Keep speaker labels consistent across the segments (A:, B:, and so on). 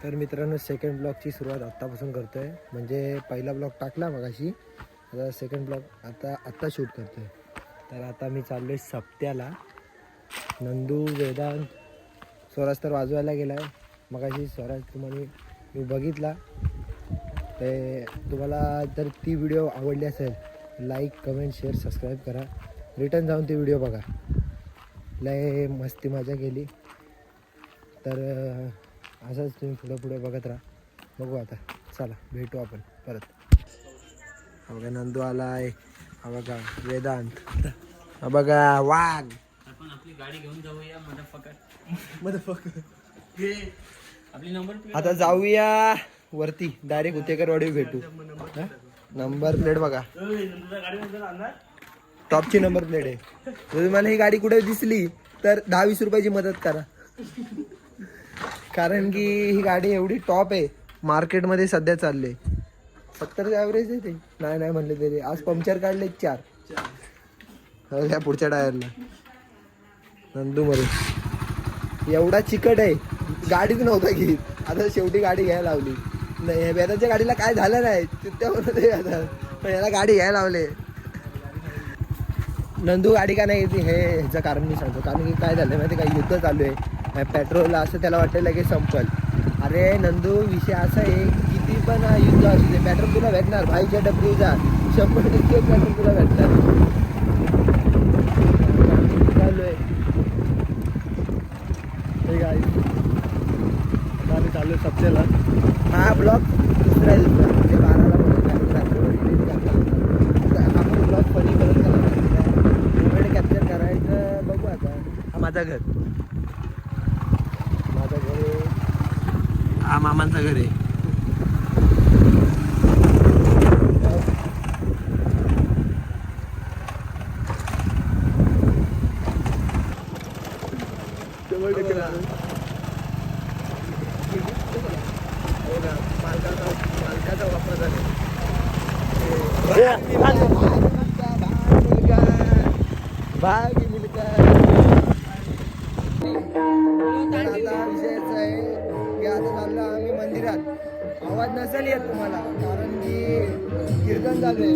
A: तर मित्रांनो सेकंड ब्लॉगची सुरुवात आत्तापासून करतो आहे. म्हणजे पहिला ब्लॉग टाकला मगाशी, आता सेकंड ब्लॉग आत्ता शूट करतो आहे. तर आता मी चाललो आहे सप्त्याला. नंदू, वेदांत, स्वराज तर वाजवायला गेला आहे. मगाशी स्वराज तुम्हाला मी बघितला. ते तुम्हाला जर ती व्हिडिओ आवडली असेल लाईक, कमेंट, शेअर, सबस्क्राईब करा. रिटर्न जाऊन ती व्हिडिओ बघा. लय मस्ती मजा केली. तर असंच तुम्ही पुढे बघत राहा. बघू आता, चला भेटू आपण परत. हा बघा नंदू आला आहे, हा बघा वेदांत, हा बघा वाघ.
B: आपण आपली गाडी घेऊन जाऊया आपली नंबर प्लेट.
A: आता जाऊया वरती, डायरेक्ट उतेकरवाडी भेटू. नंबर प्लेट बघा, टॉपची नंबर प्लेट आहे. जर तुम्हाला ही गाडी कुठे दिसली तर 10-20 रुपयाची मदत करा. कारण की ही गाडी एवढी टॉप आहे, मार्केटमध्ये सध्या चालले 70 ॲव्हरेज आहे. ते नाही म्हणले तरी आज पंक्चर काढले 4 या पुढच्या टायरला. नंदू मध्ये एवढा चिकट आहे, गाडीच नव्हता घेत. आता शेवटी गाडी घ्यायला लावली. नाही वेदांच्या गाडीला काय झालं नाही त्यामध्ये, आता पण याला गाडी घ्यायला लावले. नंदू गाडी का नाही येते हे ह्याचं कारण मी सांगतो. कारण की काय झालं माहिती का, युद्ध चालू आहे पेट्रोल, असं त्याला वाटतं लगेच संपल. अरे नंदू, विषय असा आहे, किती पण युद्ध असू दे पेट्रोल तुला भेटणार. भाईच्या डब्ल्यूचा 100% पेट्रोल तुला भेटणार. चालू आहे गाडी चालू आहे सप्त्याला. हा ब्लॉग दुसरा आहे, म्हणजे 12ला आपण ब्लॉग फनी करत मोमेंट कॅप्चर करायचं. बघू आता. हा माझं घर, माझं घर आहे, हा मामांचं घर आहे. मालकाचा वापर झाला. भाग मिळका. आता विषयच आहे की आता चाललो आम्ही मंदिरात. आवाज नसेल येत तुम्हाला कारण की कीर्तन चालू आहे.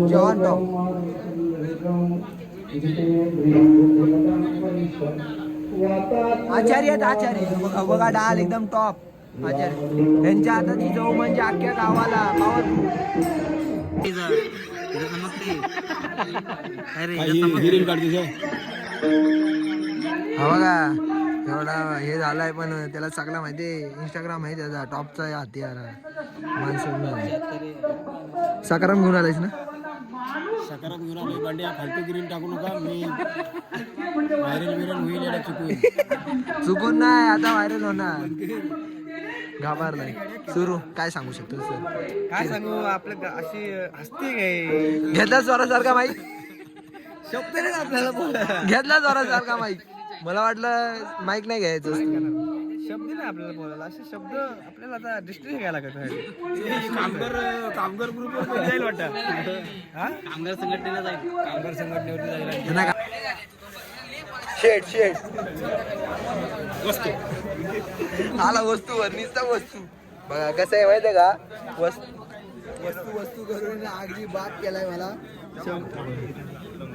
A: जॉन आचार्य बघा डाल एकदम टॉप आचार्य. त्यांच्या हाताची चव म्हणजे अख्ख्या गावाला हा बघा एवढा हे झालाय. पण त्याला सगळं माहितीये, इंस्टाग्राम आहे त्याचा, टॉपचा हत्यार माणसांना. सकाराम घेऊन आलायस ना?
C: सकाराम घेऊन आलोय. बंड्या फालतू गिरीन टाकू नका, मी व्हायरल होईल.
A: चुकून नाही, आता व्हायरल होणार. घाबरलाय. सुरू काय सांगू शकतो सर?
C: काय सांगू, आपलं अशी हसते काय
A: घेतला स्वरासारखा माईक,
C: शब्द नाही आपल्याला
A: घेतला स्वरासारखा माईक. मला वाटलं माईक नाही घ्यायचं.
C: शब्द नाही आपल्याला बोलायला, असे शब्द आपल्याला आता डिस्ट्रिक्ट घ्यायला लागत. कामगार ग्रुपवर जाईल वाटतं.
B: कामगार संघटनेला जाईल,
C: कामगार संघटनेवरती जाईल.
A: शेट
C: वस्तू
A: आला वस्तूवर निसता वस्तू. बघा कसं आहे माहिती आहे का, वस्तू करून अगदी बाप केलाय मला.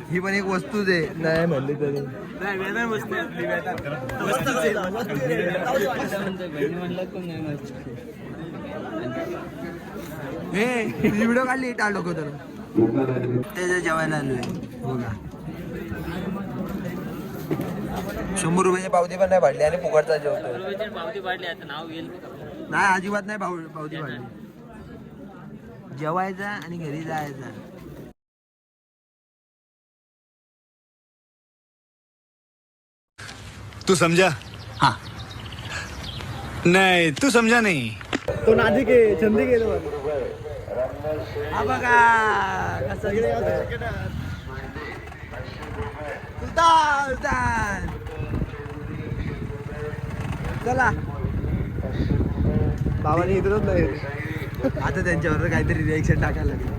A: ही पण एक वस्तूच आहे, नाही म्हणली तरी. हे व्हिडिओ काढली टाळ डोकं तर त्याच्या जेवायला आलोय बघा. 100 रुपयाची पावती पण नाही पाडली आणि फुकटचा जेवतो.
B: पावती पाडली, आता नाव येईल.
A: नाही अजिबात नाही पावती पाडली. जेवायचा आणि घरी जायचा.
D: तू समझा? हाँ. नहीं, तू समझा नहीं.
A: तो नादी के चंदी के हा बघा कसं सुलतान. चला बाबाने इथंच नाही आता त्यांच्यावर काहीतरी रिएक्शन टाकायला लागेल.